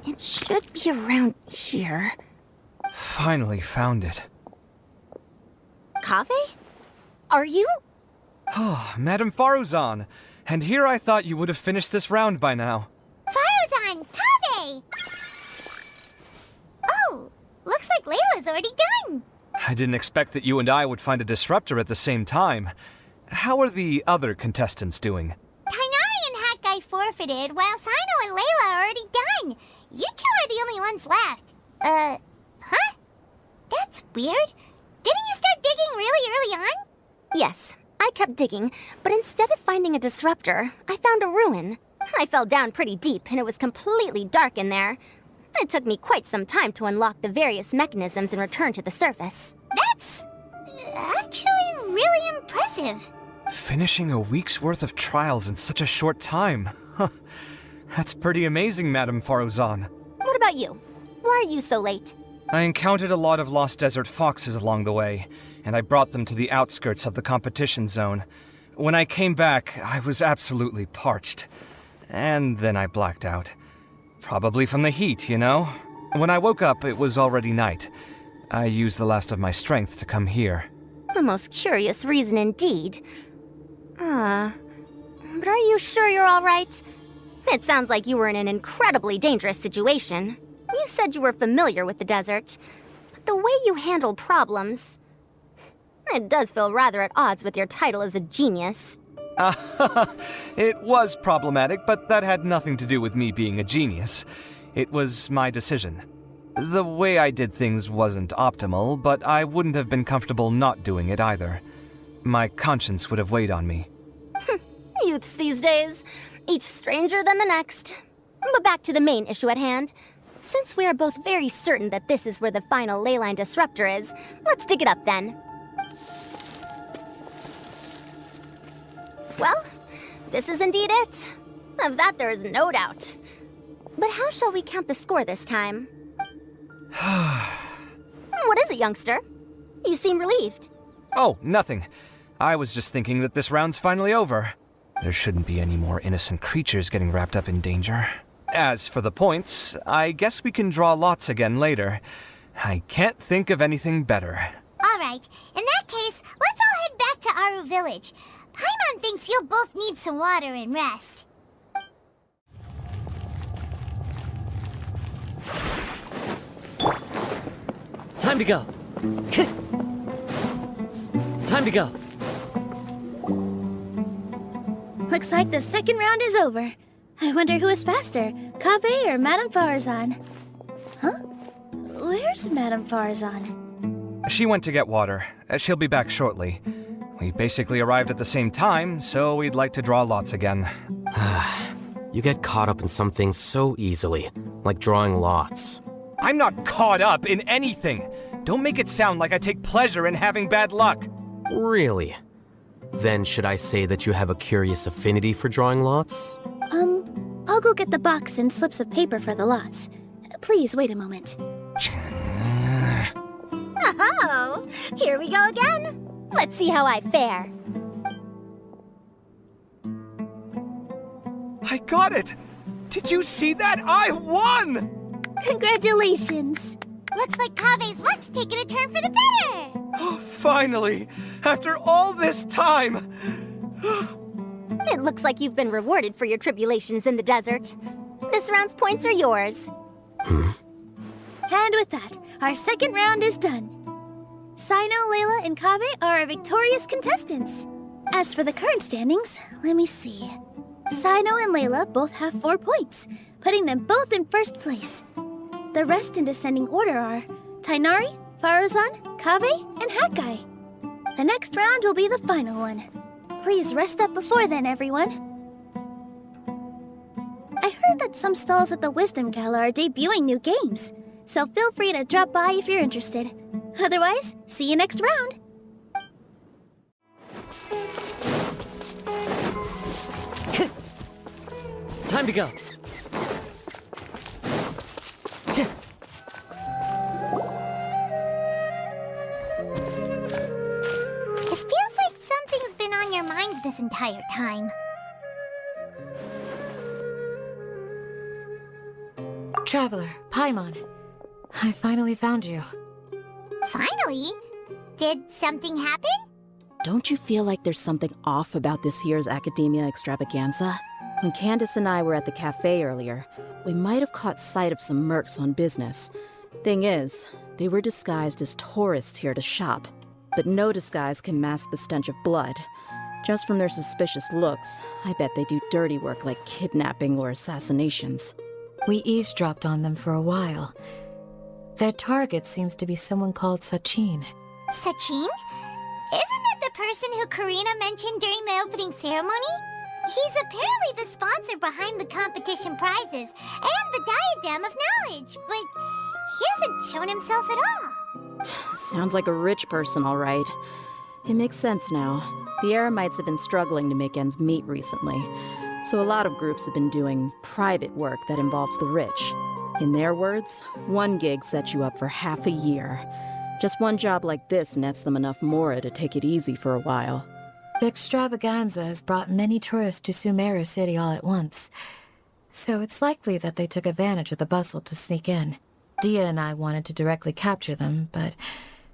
It should be around here. Finally found it. Kaveh? Are you? Oh, Madame Faruzan. And here I thought you would have finished this round by now. Faruzan! Kaveh! Oh, looks like Layla's already done. I didn't expect that you and I would find a disruptor at the same time. How are the other contestants doing? Tainari and Hakai forfeited, while Sino and Layla are already done. You two are the only ones left. Huh? That's weird. Didn't you start digging really early on? Yes, I kept digging, but instead of finding a disruptor, I found a ruin. I fell down pretty deep, and it was completely dark in there. It took me quite some time to unlock the various mechanisms and return to the surface. That's actually really impressive. Finishing a week's worth of trials in such a short time. Huh. That's pretty amazing, Madame Faruzan. What about you? Why are you so late? I encountered a lot of lost desert foxes along the way, and I brought them to the outskirts of the competition zone. When I came back, I was absolutely parched. And then I blacked out. Probably from the heat, you know? When I woke up, it was already night. I used the last of my strength to come here. A most curious reason indeed. But are you sure you're all right? It sounds like you were in an incredibly dangerous situation. You said you were familiar with the desert, but the way you handle problems... It does feel rather at odds with your title as a genius. It was problematic, but that had nothing to do with me being a genius. It was my decision. The way I did things wasn't optimal, but I wouldn't have been comfortable not doing it either. My conscience would have weighed on me. Youths these days, each stranger than the next. But back to the main issue at hand. Since we are both very certain that this is where the final leyline disruptor is, let's dig it up then. Well, this is indeed it. Of that there is no doubt. But how shall we count the score this time? What is it, youngster? You seem relieved. Oh, nothing. I was just thinking that this round's finally over. There shouldn't be any more innocent creatures getting wrapped up in danger. As for the points, I guess we can draw lots again later. I can't think of anything better. All right, in that case, let's all head back to Aru Village. Paimon thinks you'll both need some water and rest. Time to go. Time to go. Looks like the second round is over. I wonder who is faster, Kaveh or Madame Faruzan? Huh? Where's Madame Faruzan? She went to get water. She'll be back shortly. We basically arrived at the same time, so we'd like to draw lots again. You get caught up in some things so easily, like drawing lots. I'm not caught up in anything! Don't make it sound like I take pleasure in having bad luck! Really? Then should I say that you have a curious affinity for drawing lots? I'll go get the box and slips of paper for the lots. Please wait a moment. Oh, here we go again. Let's see how I fare. I got it! Did you see that? I won! Congratulations! Looks like Kaveh's luck's taking a turn for the better. Oh, finally! After all this time! It looks like you've been rewarded for your tribulations in the desert. This round's points are yours. And with that, our second round is done. Sino, Layla, and Kaveh are our victorious contestants. As for the current standings, let me see. Sino and Layla both have 4 points, putting them both in first place. The rest in descending order are Tainari, Faruzan, Kaveh, and Hakai. The next round will be the final one. Please rest up before then, everyone. I heard that some stalls at the Wisdom Gala are debuting new games, so feel free to drop by if you're interested. Otherwise, see you next round! Time to go. this entire time. Traveler, Paimon. I finally found you. Finally? Did something happen? Don't you feel like there's something off about this year's Academia Extravaganza? When Candace and I were at the cafe earlier, we might have caught sight of some mercs on business. Thing is, they were disguised as tourists here to shop. But no disguise can mask the stench of blood. Just from their suspicious looks, I bet they do dirty work like kidnapping or assassinations. We eavesdropped on them for a while. Their target seems to be someone called Sachin. Sachin? Isn't that the person who Karina mentioned during the opening ceremony? He's apparently the sponsor behind the competition prizes and the Diadem of Knowledge, but he hasn't shown himself at all. Sounds like a rich person, all right. It makes sense now. The Eremites have been struggling to make ends meet recently, so a lot of groups have been doing private work that involves the rich. In their words, one gig sets you up for half a year. Just one job like this nets them enough mora to take it easy for a while. The extravaganza has brought many tourists to Sumeru City all at once, so it's likely that they took advantage of the bustle to sneak in. Dia and I wanted to directly capture them, but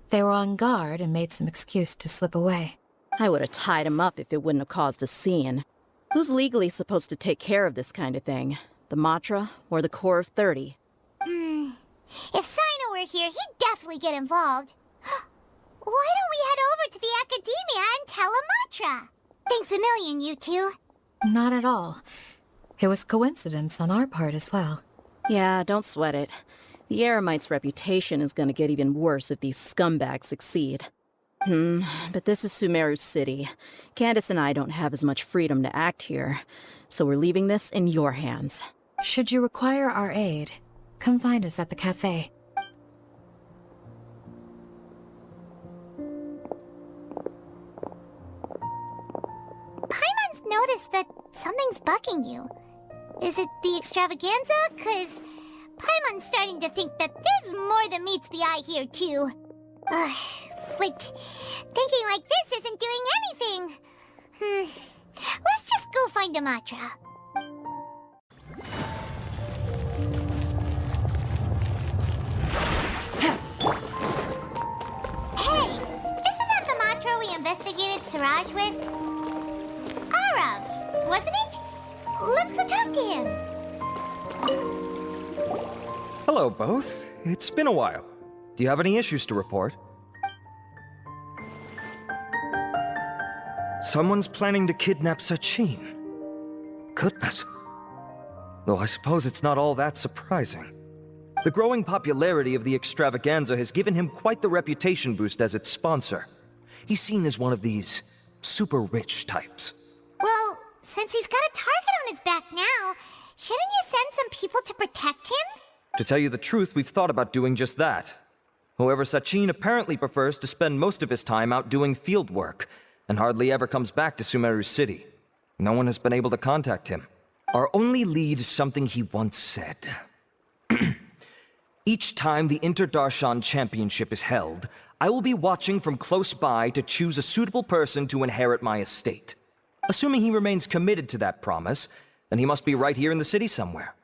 they were on guard and made some excuse to slip away. I would have tied him up if it wouldn't have caused a scene. Who's legally supposed to take care of this kind of thing? The Matra or the Core of 30? If Sino were here, he'd definitely get involved. Why don't we head over to the Academia and tell Amatra? Thanks a million, you two. Not at all. It was coincidence on our part as well. Yeah, don't sweat it. The Eremites' reputation is gonna get even worse if these scumbags succeed. But this is Sumeru City. Candace and I don't have as much freedom to act here, so we're leaving this in your hands. Should you require our aid, come find us at the cafe. Paimon's noticed that something's bugging you. Is it the extravaganza? 'Cause Paimon's starting to think that there's more than meets the eye here, too. But thinking like this isn't doing anything. Let's just go find Amatra. Hey, isn't that the Matra we investigated Siraj with? Arav, wasn't it? Let's go talk to him. Hello, both. It's been a while. Do you have any issues to report? Someone's planning to kidnap Sachin. Goodness. Though I suppose it's not all that surprising. The growing popularity of the extravaganza has given him quite the reputation boost as its sponsor. He's seen as one of these super rich types. Well, since he's got a target on his back now, shouldn't you send some people to protect him? To tell you the truth, we've thought about doing just that. However, Sachin apparently prefers to spend most of his time out doing field work, and hardly ever comes back to Sumeru City. No one has been able to contact him. Our only lead is something he once said. Each time the Inter-Darshan Championship is held, I will be watching from close by to choose a suitable person to inherit my estate. Assuming he remains committed to that promise, then he must be right here in the city somewhere.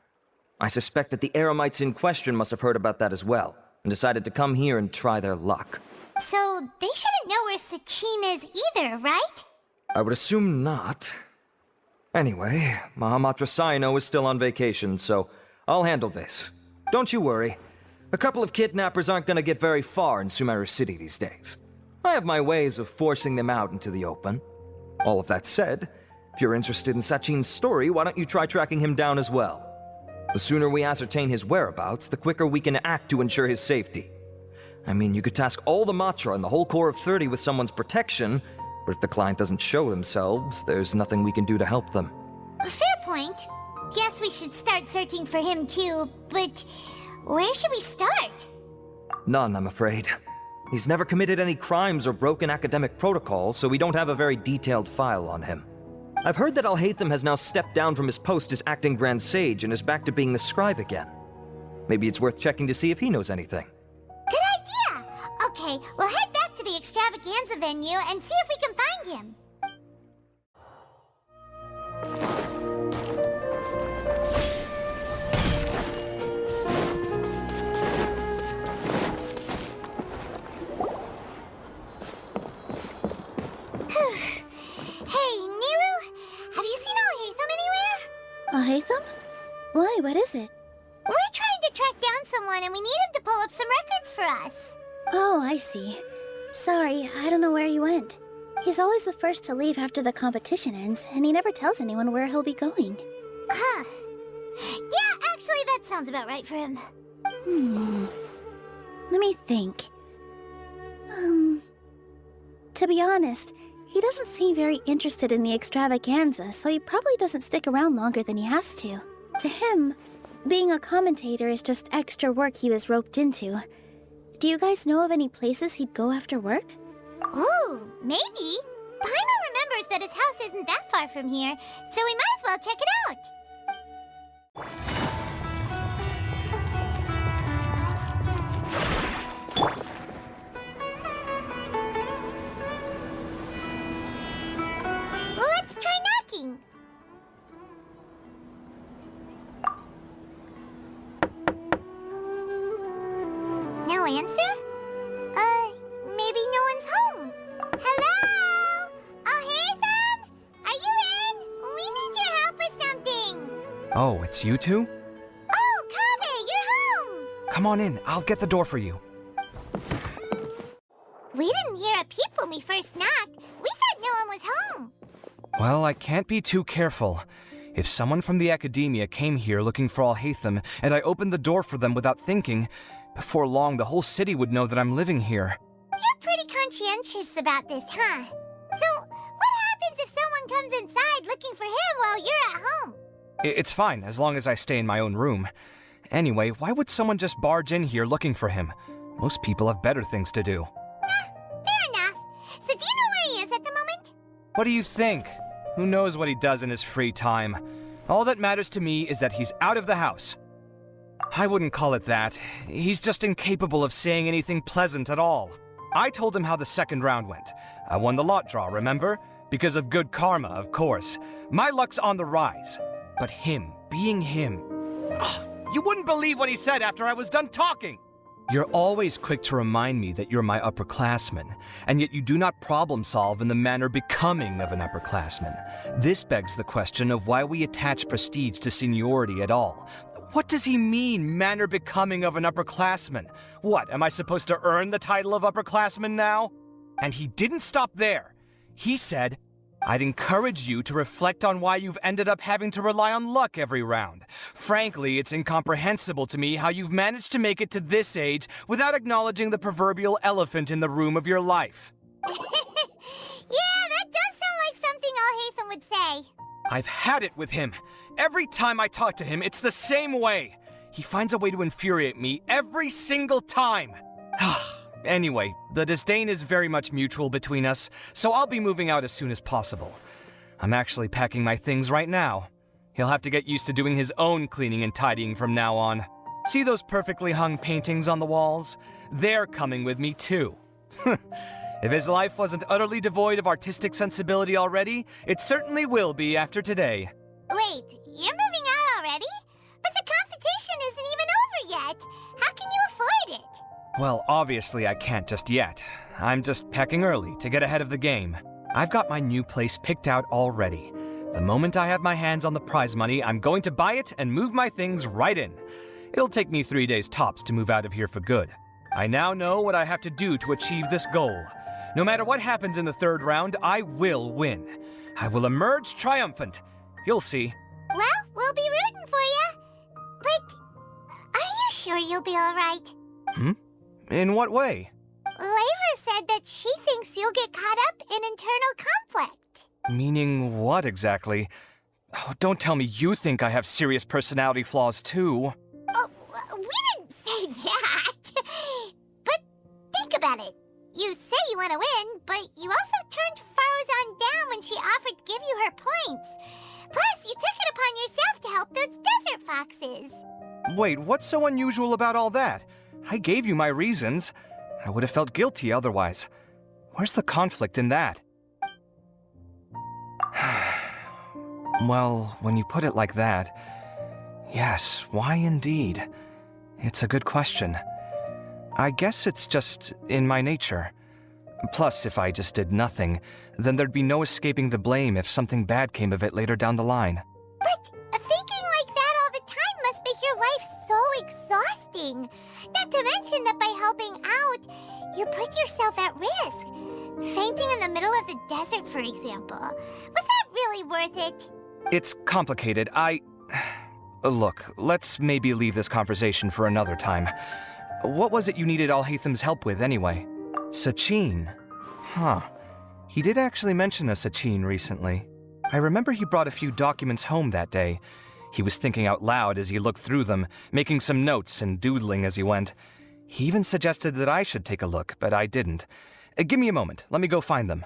I suspect that the Eremites in question must have heard about that as well, and decided to come here and try their luck. So they shouldn't know where Sachin is either, right? I would assume not. Anyway, Mahamatra Saino is still on vacation, so I'll handle this. Don't you worry. A couple of kidnappers aren't gonna get very far in Sumeru City these days. I have my ways of forcing them out into the open. All of that said, if you're interested in Sachin's story, why don't you try tracking him down as well? The sooner we ascertain his whereabouts, the quicker we can act to ensure his safety. I mean, you could task all the Matra and the whole Core of 30 with someone's protection, but if the client doesn't show themselves, there's nothing we can do to help them. Fair point. Guess we should start searching for him too, but where should we start? None, I'm afraid. He's never committed any crimes or broken academic protocol, so we don't have a very detailed file on him. I've heard that Alhaitham has now stepped down from his post as acting Grand Sage and is back to being the scribe again. Maybe it's worth checking to see if he knows anything. Good idea! Okay, we'll head back to the extravaganza venue and see if we can find him. we need him to pull up some records for us. Oh, I see. Sorry, I don't know where he went. He's always the first to leave after the competition ends, and he never tells anyone where he'll be going. Huh. Yeah, actually, that sounds about right for him. Let me think. To be honest, he doesn't seem very interested in the extravaganza, so he probably doesn't stick around longer than he has to. To him, being a commentator is just extra work he was roped into. Do you guys know of any places he'd go after work? Ooh, maybe. Paimon remembers that his house isn't that far from here, so we might as well check it out. Let's try knocking. No answer? Maybe no one's home. Hello? Oh, hey, Thumb? Are you in? We need your help with something. Oh, it's you two? Oh, Kaveh, you're home. Come on in, I'll get the door for you. We didn't hear a peep when we first knocked. We thought no one was home. Well, I can't be too careful. If someone from the academia came here looking for Alhaitham, and I opened the door for them without thinking, before long the whole city would know that I'm living here. You're pretty conscientious about this, huh? So, what happens if someone comes inside looking for him while you're at home? It's fine, as long as I stay in my own room. Anyway, why would someone just barge in here looking for him? Most people have better things to do. Fair enough. So do you know where he is at the moment? What do you think? Who knows what he does in his free time? All that matters to me is that he's out of the house. I wouldn't call it that. He's just incapable of saying anything pleasant at all. I told him how the second round went. I won the lot draw, remember? Because of good karma, of course. My luck's on the rise. But him, being him... Ugh, you wouldn't believe what he said after I was done talking! You're always quick to remind me that you're my upperclassman, and yet you do not problem solve in the manner becoming of an upperclassman. This begs the question of why we attach prestige to seniority at all. What does he mean, manner becoming of an upperclassman? What, am I supposed to earn the title of upperclassman now? And he didn't stop there. He said, I'd encourage you to reflect on why you've ended up having to rely on luck every round. Frankly, it's incomprehensible to me how you've managed to make it to this age without acknowledging the proverbial elephant in the room of your life. Yeah, that does sound like something Alhaitham would say. I've had it with him. Every time I talk to him, it's the same way. He finds a way to infuriate me every single time. Anyway, the disdain is very much mutual between us, so I'll be moving out as soon as possible. I'm actually packing my things right now. He'll have to get used to doing his own cleaning and tidying from now on. See those perfectly hung paintings on the walls? They're coming with me too. If his life wasn't utterly devoid of artistic sensibility already, it certainly will be after today. Wait, you're moving out already? But the competition isn't even over yet. How can you afford it? Well, obviously I can't just yet. I'm just packing early to get ahead of the game. I've got my new place picked out already. The moment I have my hands on the prize money, I'm going to buy it and move my things right in. It'll take me 3 days tops to move out of here for good. I now know what I have to do to achieve this goal. No matter what happens in the third round, I will win. I will emerge triumphant. You'll see. Well, we'll be rooting for you. But are you sure you'll be all right? In what way? Layla said that she thinks you'll get caught up in internal conflict. Meaning what exactly? Oh, don't tell me you think I have serious personality flaws too. Oh, we didn't say that. But think about it. You say you want to win, but you also turned Farozan down when she offered to give you her points. Plus, you took it upon yourself to help those desert foxes. Wait, what's so unusual about all that? I gave you my reasons. I would have felt guilty otherwise. Where's the conflict in that? Well, when you put it like that, yes, why indeed? It's a good question. I guess it's just in my nature. Plus, if I just did nothing, then there'd be no escaping the blame if something bad came of it later down the line. But thinking like that all the time must make your life so exhausting. Not to mention that by helping out, you put yourself at risk. Fainting in the middle of the desert, for example. Was that really worth it? It's complicated. Look, let's maybe leave this conversation for another time. What was it you needed Alhaitham's help with, anyway? Sachin? Huh. He did actually mention a Sachin recently. I remember he brought a few documents home that day. He was thinking out loud as he looked through them, making some notes and doodling as he went. He even suggested that I should take a look, but I didn't. Give me a moment. Let me go find them.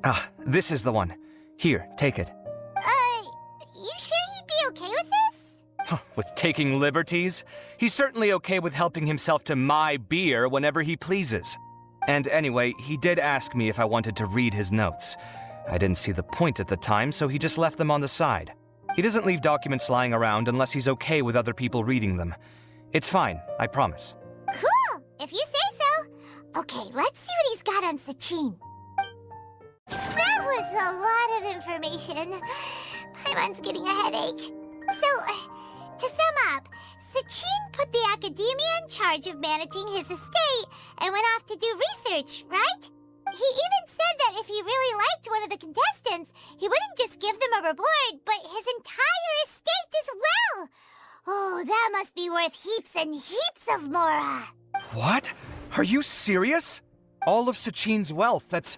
Ah, this is the one. Here, take it. You sure he'd be okay with this? With taking liberties? He's certainly okay with helping himself to my beer whenever he pleases. And anyway, he did ask me if I wanted to read his notes. I didn't see the point at the time, so he just left them on the side. He doesn't leave documents lying around unless he's okay with other people reading them. It's fine, I promise. Cool, if you say so. Okay, let's see what he's got on Sachin. That was a lot of information. Paimon's getting a headache. So, to sum up, Sachin put the academia in charge of managing his estate and went off to do research, right? He even said that if he really liked one of the contestants, he wouldn't just give them a reward, but his entire estate as well. Oh, that must be worth heaps and heaps of Mora. What? Are you serious? All of Sachin's wealth, that's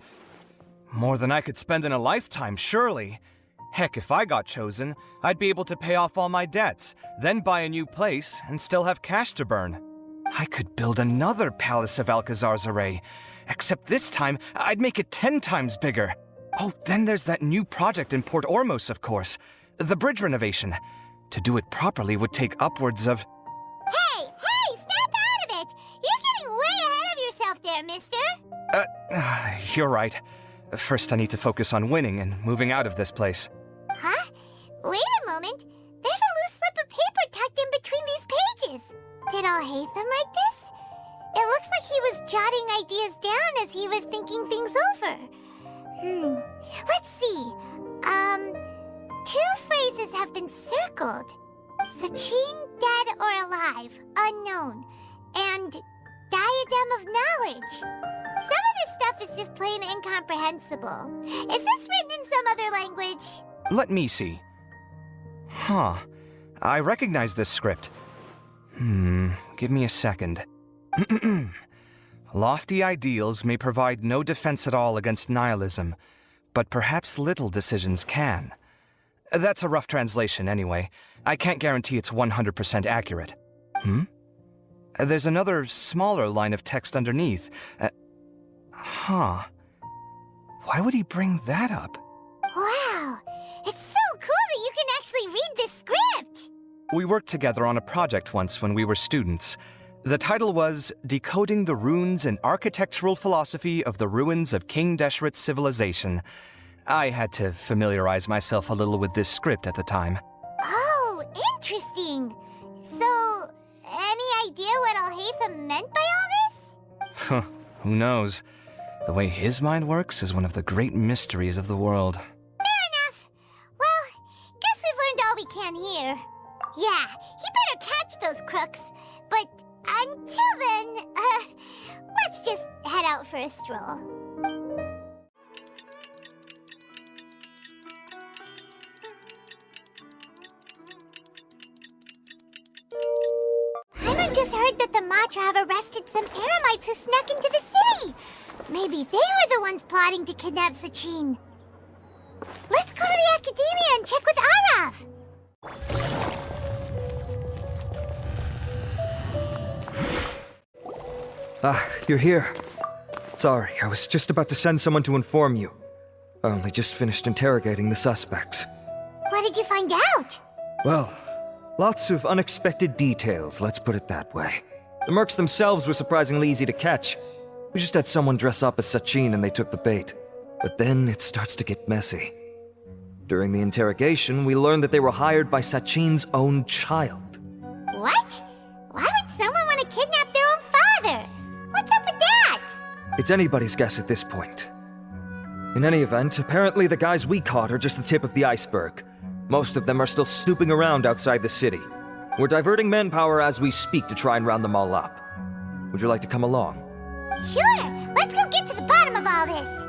more than I could spend in a lifetime, surely. Heck, if I got chosen, I'd be able to pay off all my debts, then buy a new place, and still have cash to burn. I could build another Palace of Alcazar's Array, except this time, I'd make it 10 times bigger. Oh, then there's that new project in Port Ormos, of course. The bridge renovation. To do it properly would take upwards of... Hey, snap out of it! You're getting way ahead of yourself there, mister! You're right. First, I need to focus on winning and moving out of this place. Huh? Wait a moment. There's a loose slip of paper tucked in between these pages. Did Alhaitham write this? It looks like he was jotting ideas down as he was thinking things over. Let's see. 2 phrases have been circled. Sachin, dead or alive, unknown. And diadem of knowledge. Some of this stuff is just plain incomprehensible. Is this written in some other language? Let me see. Huh. I recognize this script. Give me a second. Lofty ideals may provide no defense at all against nihilism, but perhaps little decisions can. That's a rough translation anyway. I can't guarantee it's 100% accurate. There's another smaller line of text underneath. Huh. Why would he bring that up? Wow, it's so cool that you can actually read this script! We worked together on a project once when we were students. The title was Decoding the Runes and Architectural Philosophy of the Ruins of King Deshret's Civilization. I had to familiarize myself a little with this script at the time. Oh, interesting. So, any idea what Alhaitham meant by all this? Who knows? The way his mind works is one of the great mysteries of the world. Fair enough. Well, guess we've learned all we can here. Yeah, he better catch those crooks. But until then, let's just head out for a stroll. Paimon just heard that the Matra have arrested some Eremites who snuck into the city. Maybe they were the ones plotting to kidnap Sachin. Let's go to the Academia and check with Arav. You're here. Sorry, I was just about to send someone to inform you. I only just finished interrogating the suspects. What did you find out? Well, lots of unexpected details, let's put it that way. The mercs themselves were surprisingly easy to catch. We just had someone dress up as Sachin and they took the bait. But then it starts to get messy. During the interrogation, we learned that they were hired by Sachin's own child. What? Why would It's anybody's guess at this point. In any event, apparently the guys we caught are just the tip of the iceberg. Most of them are still snooping around outside the city. We're diverting manpower as we speak to try and round them all up. Would you like to come along? Sure! Let's go get to the bottom of all this!